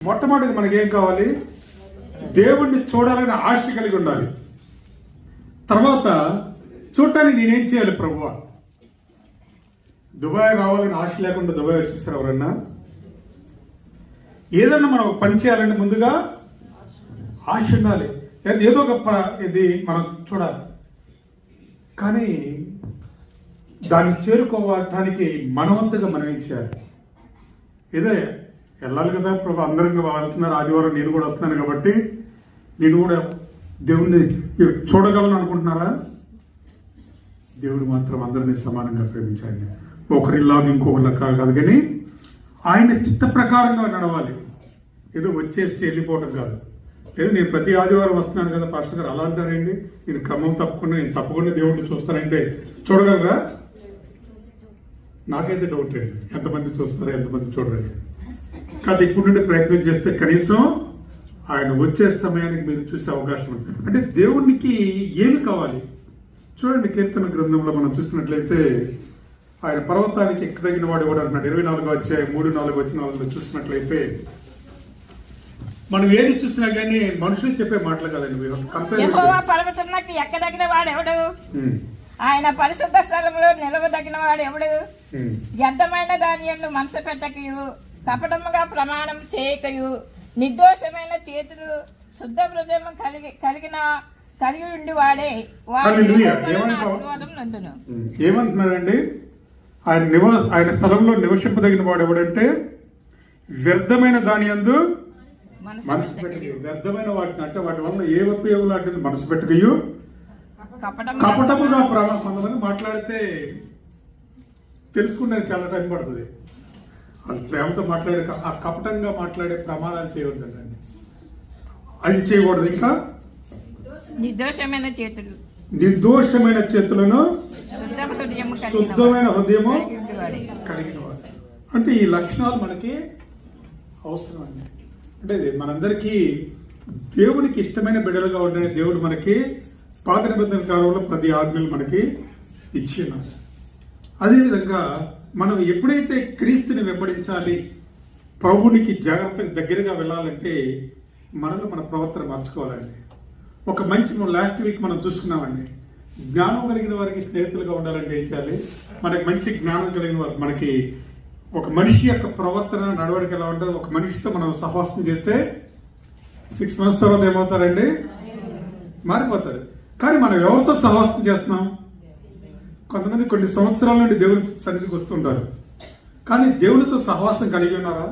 మొట్టమొదటిగా మనకేం కావాలి? దేవుణ్ణి చూడాలని ఆశ కలిగి ఉండాలి. తర్వాత చూడటానికి నేనేం చేయాలి ప్రభువా? దుబాయ్ రావాలని ఆశ లేకుండా దుబాయ్ వచ్చేస్తారు ఎవరన్నా? ఏదన్నా మనం ఒక పని చేయాలంటే ముందుగా ఆశ ఉండాలి, లేదా ఏదో ఒక ఇది మనం చూడాలి. కానీ దాన్ని చేరుకోవటానికి మనవంతుగా మనం ఏం చేయాలి? ఏదో వెళ్ళాలి కదా ప్రభు, అందరం వెళ్తున్నారు, ఆదివారం నేను కూడా వస్తున్నాను కాబట్టి నేను కూడా దేవుణ్ణి చూడగలను అనుకుంటున్నారా? దేవుడు మాత్రం అందరినీ సమానంగా ప్రేమించండి. ఒకరిలాగా ఇంకొకరిలా కాదు, కానీ ఆయన చిత్త ప్రకారంగా నడవాలి. ఏదో వచ్చేసి వెళ్ళిపోవడం కాదు. లేదు నేను ప్రతి ఆదివారం వస్తున్నాను కదా పాస్టర్ గారు అలా అంటారండి, నేను క్రమం తప్పకుండా నేను తప్పకుండా దేవుడిని చూస్తానంటే చూడగలరా? నాకైతే డౌట్ అండి, ఎంతమంది చూస్తారా ఎంతమంది చూడరు. కాదు ఇప్పుడు నుండి ప్రయత్నం చేస్తే కనీసం ఆయన వచ్చే సమయానికి మీరు చూసే అవకాశం ఉంది. అంటే దేవునికి ఏమి కావాలి చూడండి. కీర్తన గ్రంథంలో మనం చూసినట్లయితే ఆయన పర్వతానికి ఎక్కదగిన వాడు ఎవడు అంటున్నాడు. 24వ అధ్యాయం 3-4 వచనాలలో చూసినట్లయితే మనం ఏది చూసినా కానీ మనుషులు చెప్పే మాటలు కదండి. పర్వతంలోకి ఎక్కదగిన వాడు ఎవడు? ఆయన పరిశుద్ధ స్థలంలో నిలవదగిన వాడు ఎవడు? వ్యర్థమైన దాని యందు మనసు పెట్టకయు, కపటముగా ప్రమాణం చేయకయు, నిర్దోషమైన చేతులు, శుద్ధ హృదయం కలిగి ఉండి వాడే ఏమంటున్నాడండి? ఆయన స్థలంలో నివసింపదగిన వాడు ఎవడంటే వ్యర్థమైన దాని యందు మనసు పెట్టకయు. వ్యర్థమైన వాటిని అంటే వాటి వల్ల ఏ ఉపయోగం లాంటిది మనసు పెట్టకయు, కపటముగా కొంతమంది మాట్లాడితే తెలుసుకునే చాలా టైం పడుతుంది. ప్రేమతో మాట్లాడే ఆ కపటంగా మాట్లాడే ప్రమాణాలు చేయవద్దండి, అది చేయకూడదు. ఇంకా నిర్దోషమైన చేతులను శుద్ధమైన హృదయము కలిగిన వాడు. అంటే ఈ లక్షణాలు మనకి అవసరం అండి. అంటే మనందరికీ దేవునికి ఇష్టమైన బిడ్డలుగా ఉండే దేవుడు మనకి పాత నిబంధన కాలంలో 10 ఆజ్ఞలు మనకి ఇచ్చినారు. అదేవిధంగా మనం ఎప్పుడైతే క్రీస్తుని వెంబడించాలి, ప్రభునికి జాగ్రత్తగా దగ్గరగా వెళ్ళాలంటే మనలో మన ప్రవర్తన మార్చుకోవాలండి. ఒక మంచి లాస్ట్ వీక్ మనం చూసుకున్నామండి, జ్ఞానం కలిగిన వారికి స్నేహితులుగా ఉండాలంటే ఏం చేయాలి? మనకి మంచి జ్ఞానం కలిగిన వారు, మనకి ఒక మనిషి యొక్క ప్రవర్తన నడవడిక ఎలా ఉంటుంది? ఒక మనిషితో మనం సహవాసం చేస్తే 6 months తర్వాత ఏమవుతారండి? మారిపోతారు. కానీ మనం ఎవరితో సహవాసం చేస్తున్నాం? కొంతమంది కొన్ని సంవత్సరాల నుండి దేవుని సన్నిధికి వస్తుంటారు, కానీ దేవునితో సహవాసం కలిగి ఉన్నారా?